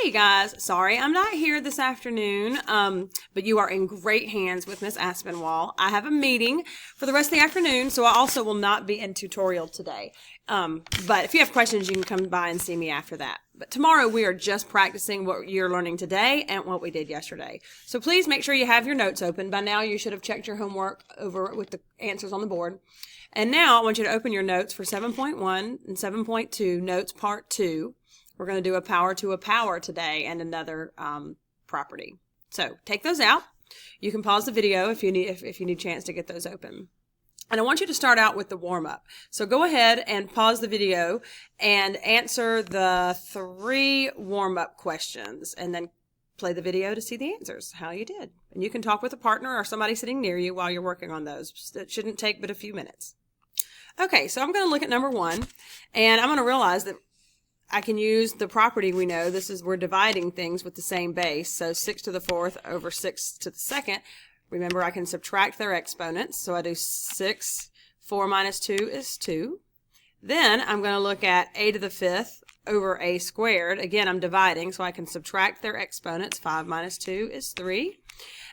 Hey guys, sorry I'm not here this afternoon, but you are in great hands with Miss Aspinwall. I have a meeting for the rest of the afternoon, so I also will not be in tutorial today. But if you have questions, you can come by and see me after that. But tomorrow we are just practicing what you're learning today and what we did yesterday. So please make sure you have your notes open. By now you should have checked your homework over with the answers on the board. And now I want you to open your notes for 7.1 and 7.2, Notes Part 2. We're going to do a power to a power today and another property. So take those out. You can pause the video if you need a chance to get those open. And I want you to start out with the warm-up. So go ahead and pause the video and answer the 3 warm-up questions and then play the video to see the answers, how you did. And you can talk with a partner or somebody sitting near you while you're working on those. It shouldn't take but a few minutes. Okay, so I'm going to look at number 1, and I'm going to realize that I can use the property we know. We're dividing things with the same base. So 6 to the 4th over 6 to the 2nd. Remember, I can subtract their exponents. So I do 6, 4 minus 2 is 2. Then I'm going to look at a to the 5th over a squared. Again, I'm dividing, so I can subtract their exponents. 5 minus 2 is 3.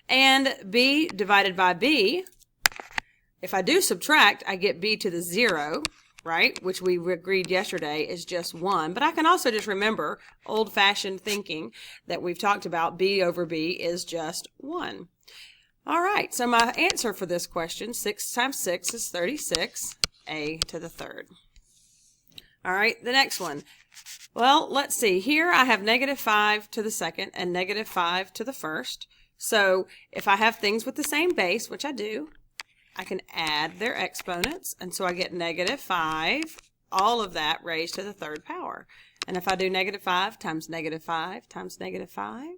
And b divided by b, if I do subtract, I get b to the 0. Right, which we agreed yesterday is just 1. But I can also just remember old-fashioned thinking that we've talked about, b over b is just 1. All right, so my answer for this question, 6 times 6 is 36, a to the 3rd. All right, the next one. Well, let's see. Here I have negative 5 to the 2nd and negative 5 to the 1st. So if I have things with the same base, which I do, I can add their exponents, and so I get negative 5, all of that raised to the 3rd power. And if I do negative 5 times negative 5 times negative 5,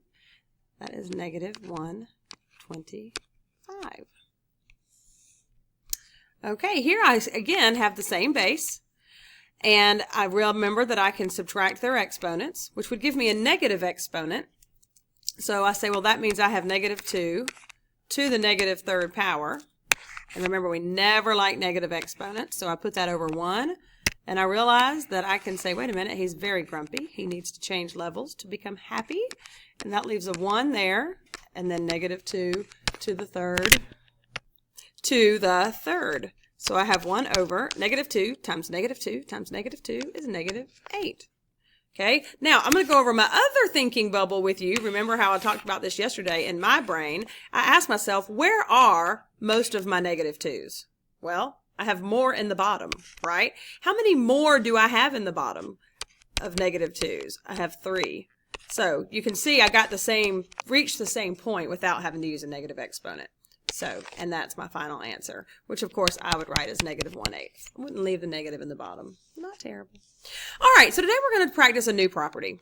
that is negative 125. Okay, here I again have the same base, and I remember that I can subtract their exponents, which would give me a negative exponent. So I say, well, that means I have negative 2 to the negative 3rd power. And remember, we never like negative exponents, so I put that over 1. And I realize that I can say, wait a minute, he's very grumpy. He needs to change levels to become happy. And that leaves a 1 there, and then negative 2 to the 3rd to the 3rd. So I have 1 over negative 2 times negative 2 times negative 2 is negative 8. Okay, now I'm going to go over my other thinking bubble with you. Remember how I talked about this yesterday in my brain? I asked myself, where are most of my negative 2's? Well, I have more in the bottom, right? How many more do I have in the bottom of negative 2's? I have 3. So you can see I got reached the same point without having to use a negative exponent. So, and that's my final answer, which of course I would write as negative 1/8. I wouldn't leave the negative in the bottom. Not terrible. All right, so today we're going to practice a new property.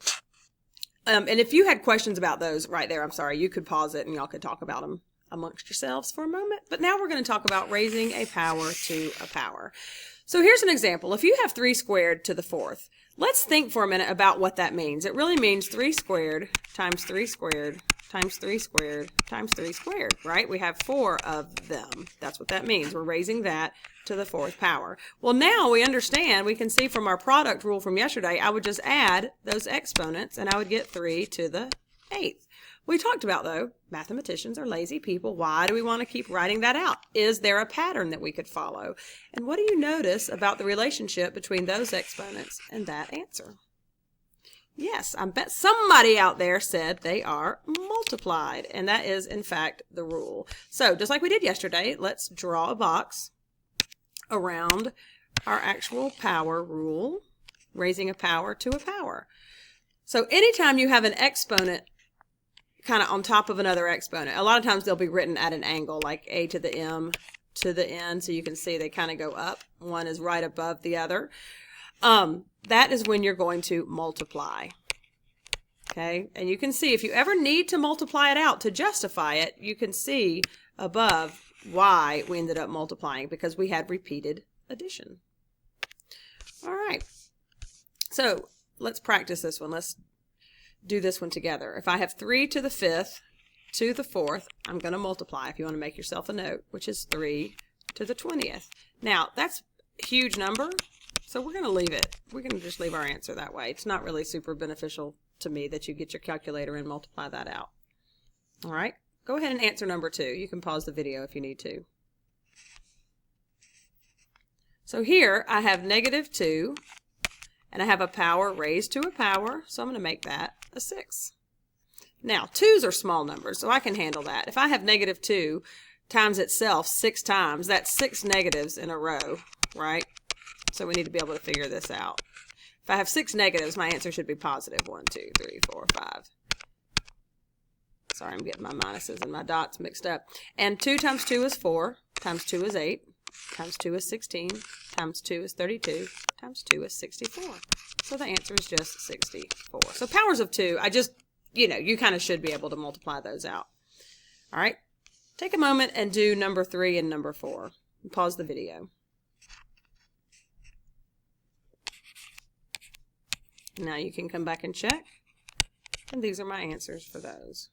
And if you had questions about those right there, I'm sorry, you could pause it and y'all could talk about them amongst yourselves for a moment. But now we're going to talk about raising a power to a power. So here's an example. If you have 3 squared to the 4th, let's think for a minute about what that means. It really means 3 squared times 3 squared times 3 squared times 3 squared, right? We have 4 of them. That's what that means. We're raising that to the 4th power. Well, now we understand, we can see from our product rule from yesterday, I would just add those exponents and I would get 3 to the 8th. We talked about, though, mathematicians are lazy people. Why do we want to keep writing that out? Is there a pattern that we could follow? And what do you notice about the relationship between those exponents and that answer? Yes, I bet somebody out there said they are multiplied, and that is, in fact, the rule. So, just like we did yesterday, let's draw a box around our actual power rule, raising a power to a power. So, anytime you have an exponent kind of on top of another exponent, a lot of times they'll be written at an angle, like a to the m to the n, so you can see they kind of go up. One is right above the other. That is when you're going to multiply. Okay, and you can see if you ever need to multiply it out to justify it, you can see above why we ended up multiplying, because we had repeated addition. All right, so let's practice this one. Let's do this one together. If I have 3 to the 5th to the 4th, I'm going to multiply, if you want to make yourself a note, which is 3 to the 20th. Now, that's a huge number, so we're going to leave it. We're going to just leave our answer that way. It's not really super beneficial to me that you get your calculator and multiply that out. All right, go ahead and answer number 2. You can pause the video if you need to. So here I have -2, and I have a power raised to a power, so I'm going to make that a 6. Now, 2's are small numbers, so I can handle that. If I have -2 times itself 6 times, that's 6 negatives in a row, right? So we need to be able to figure this out. If I have 6 negatives, my answer should be positive. 1, 2, 3, 4, 5. Sorry, I'm getting my minuses and my dots mixed up. And 2 times 2 is 4, times 2 is 8, times 2 is 16, times 2 is 32, times 2 is 64. So the answer is just 64. So powers of 2, you kind of should be able to multiply those out. All right, take a moment and do number 3 and number 4. Pause the video. Now you can come back and check. And these are my answers for those.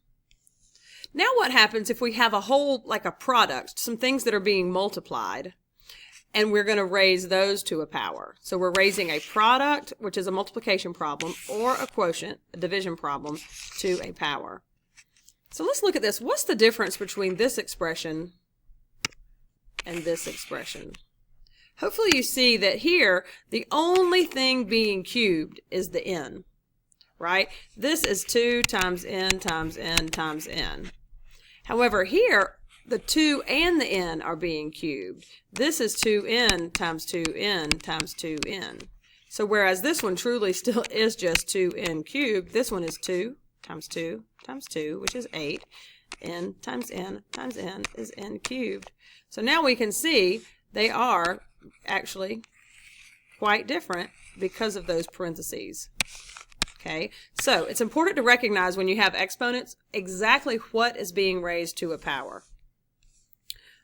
Now what happens if we have a whole, like a product, some things that are being multiplied, and we're going to raise those to a power? So we're raising a product, which is a multiplication problem, or a quotient, a division problem, to a power. So let's look at this. What's the difference between this expression and this expression? Hopefully you see that here, the only thing being cubed is the n, right? This is 2 times n times n times n. However, here, the 2 and the n are being cubed. This is 2n times 2n times 2n. So whereas this one truly still is just 2n cubed, this one is 2 times 2 times 2, which is 8. N times n times n is n cubed. So now we can see they are actually quite different because of those parentheses. Okay, so it's important to recognize when you have exponents exactly what is being raised to a power.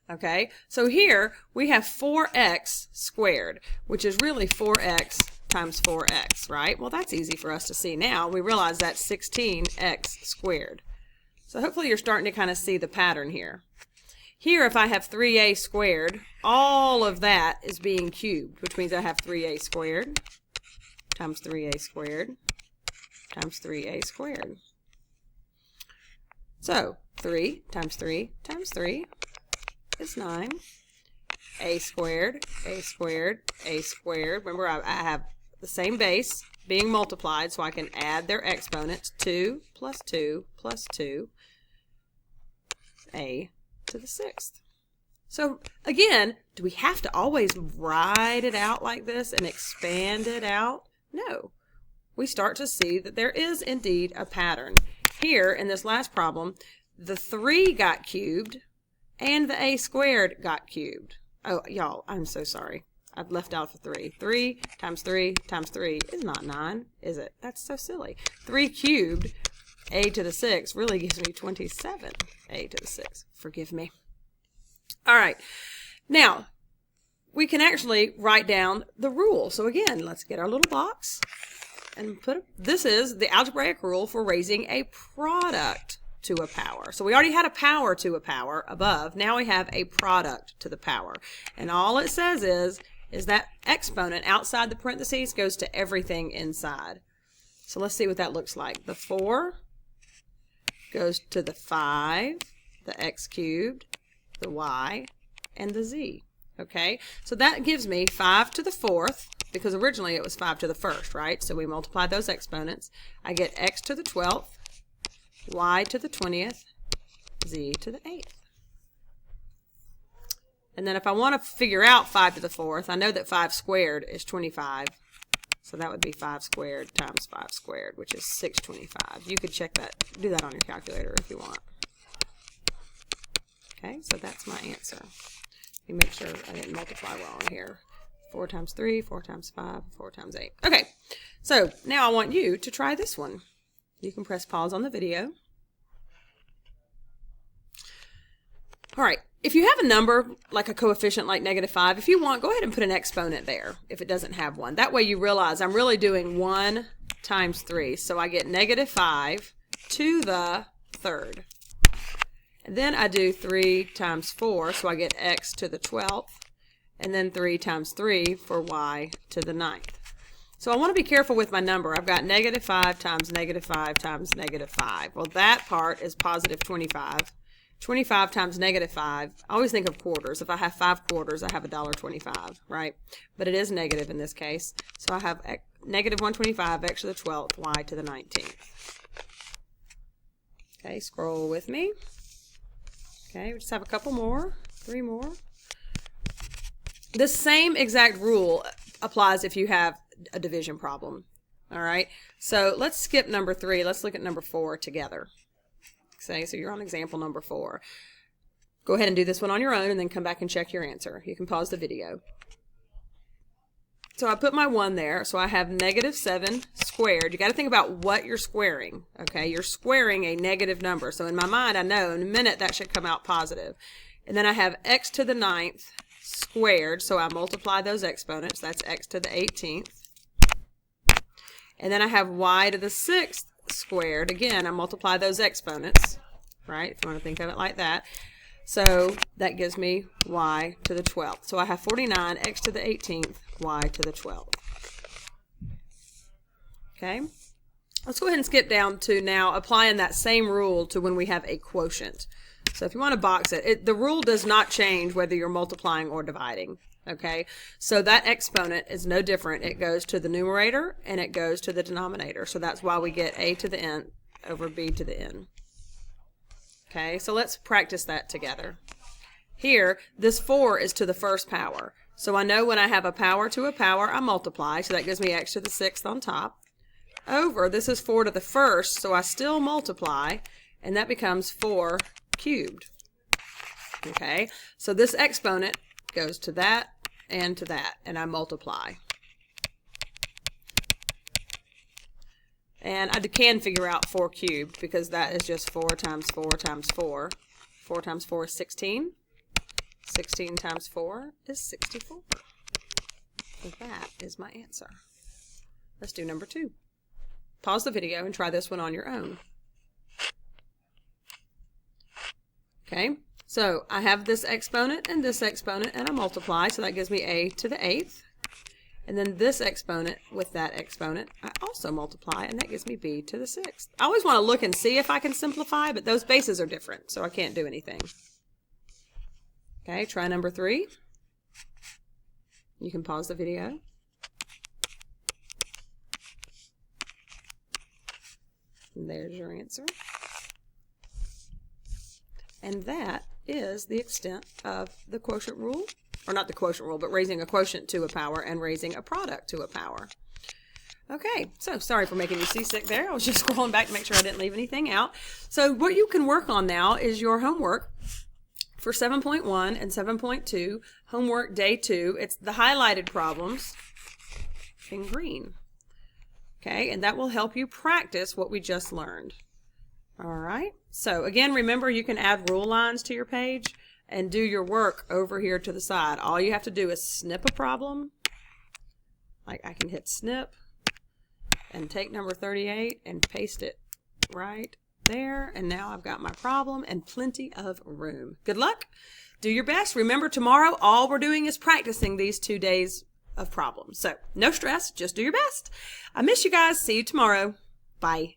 Okay, so here we have 4x squared, which is really 4x times 4x, right? Well, that's easy for us to see now. We realize that's 16x squared. So hopefully you're starting to kind of see the pattern here. Here, if I have 3a squared, all of that is being cubed, which means I have 3a squared times 3a squared times 3a squared. So 3 times 3 times 3 is 9. A squared, a squared, a squared. Remember, I have the same base being multiplied, so I can add their exponents. 2 plus 2 plus 2, a to the 6th. So again, do we have to always write it out like this and expand it out? No. We start to see that there is indeed a pattern. Here in this last problem, the 3 got cubed and the a squared got cubed. Oh, y'all, I'm so sorry. I've left out the 3. 3 times 3 times 3 is not 9, is it? That's so silly. 3 cubed, a to the 6, really gives me 27, a to the 6. Forgive me. All right. Now, we can actually write down the rule. So again, let's get our little box and this is the algebraic rule for raising a product to a power. So we already had a power to a power above. Now we have a product to the power. And all it says is that exponent outside the parentheses goes to everything inside. So let's see what that looks like. The 4 goes to the 5, the x cubed, the y, and the z. Okay, so that gives me 5 to the 4th, because originally it was 5 to the 1st, right? So we multiply those exponents. I get x to the 12th, y to the 20th, z to the 8th. And then if I want to figure out 5 to the 4th, I know that 5 squared is 25. So that would be 5 squared times 5 squared, which is 625. You could check that, do that on your calculator if you want. Okay, so that's my answer. Let me make sure I didn't multiply wrong here. 4 times 3, 4 times 5, 4 times 8. Okay, so now I want you to try this one. You can press pause on the video. All right, if you have a number, like a coefficient like -5, if you want, go ahead and put an exponent there if it doesn't have one. That way you realize I'm really doing 1 times 3. So I get -5 to the 3rd. And then I do 3 times 4, so I get x to the 12th. And then 3 times 3 for y to the 9th. So I want to be careful with my number. I've got -5 times -5 times -5. Well, that part is positive 25. 25 times -5. I always think of quarters. If I have 5 quarters, I have $1.25, right? But it is negative in this case. So I have -125 x to the 12th, y to the 19th. Okay, scroll with me. Okay, we just have a couple more, 3 more. The same exact rule applies if you have a division problem. All right, so let's skip number 3. Let's look at number 4 together. Okay, so you're on example number 4. Go ahead and do this one on your own and then come back and check your answer. You can pause the video. So I put my 1 there, so I have -7 squared. You got to think about what you're squaring. Okay, you're squaring a negative number. So in my mind, I know in a minute that should come out positive. And then I have x to the 9th squared, so I multiply those exponents. That's x to the 18th. And then I have y to the 6th squared. Again, I multiply those exponents, right? If you want to think of it like that. So that gives me y to the 12th. So I have 49 x to the 18th, y to the 12th. Okay, let's go ahead and skip down to now applying that same rule to when we have a quotient. So if you want to box it, the rule does not change whether you're multiplying or dividing. Okay, so that exponent is no different. It goes to the numerator and it goes to the denominator. So that's why we get a to the n over b to the n. Okay, so let's practice that together. Here, this 4 is to the first power. So I know when I have a power to a power, I multiply. So that gives me x to the 6th on top. Over, this is 4 to the first, so I still multiply, and that becomes 4 cubed. Okay, so this exponent goes to that, and I multiply. And I can figure out 4 cubed because that is just 4 times 4 times 4. 4 times 4 is 16. 16 times 4 is 64. So that is my answer. Let's do number 2. Pause the video and try this one on your own. Okay, so I have this exponent, and I multiply, so that gives me a to the 8th. And then this exponent with that exponent, I also multiply, and that gives me b to the 6th. I always want to look and see if I can simplify, but those bases are different, so I can't do anything. Okay, try number 3. You can pause the video. And there's your answer. And that is the extent of the quotient rule. Or not the quotient rule, but raising a quotient to a power and raising a product to a power. Okay, so sorry for making you seasick there. I was just scrolling back to make sure I didn't leave anything out. So what you can work on now is your homework for 7.1 and 7.2, homework day 2. It's the highlighted problems in green. Okay, and that will help you practice what we just learned. All right, so again, remember you can add rule lines to your page and do your work over here to the side. All you have to do is snip a problem. Like I can hit snip and take number 38 and paste it right there. And now I've got my problem and plenty of room. Good luck. Do your best. Remember, tomorrow, all we're doing is practicing these 2 days of problems. So no stress, just do your best. I miss you guys. See you tomorrow. Bye.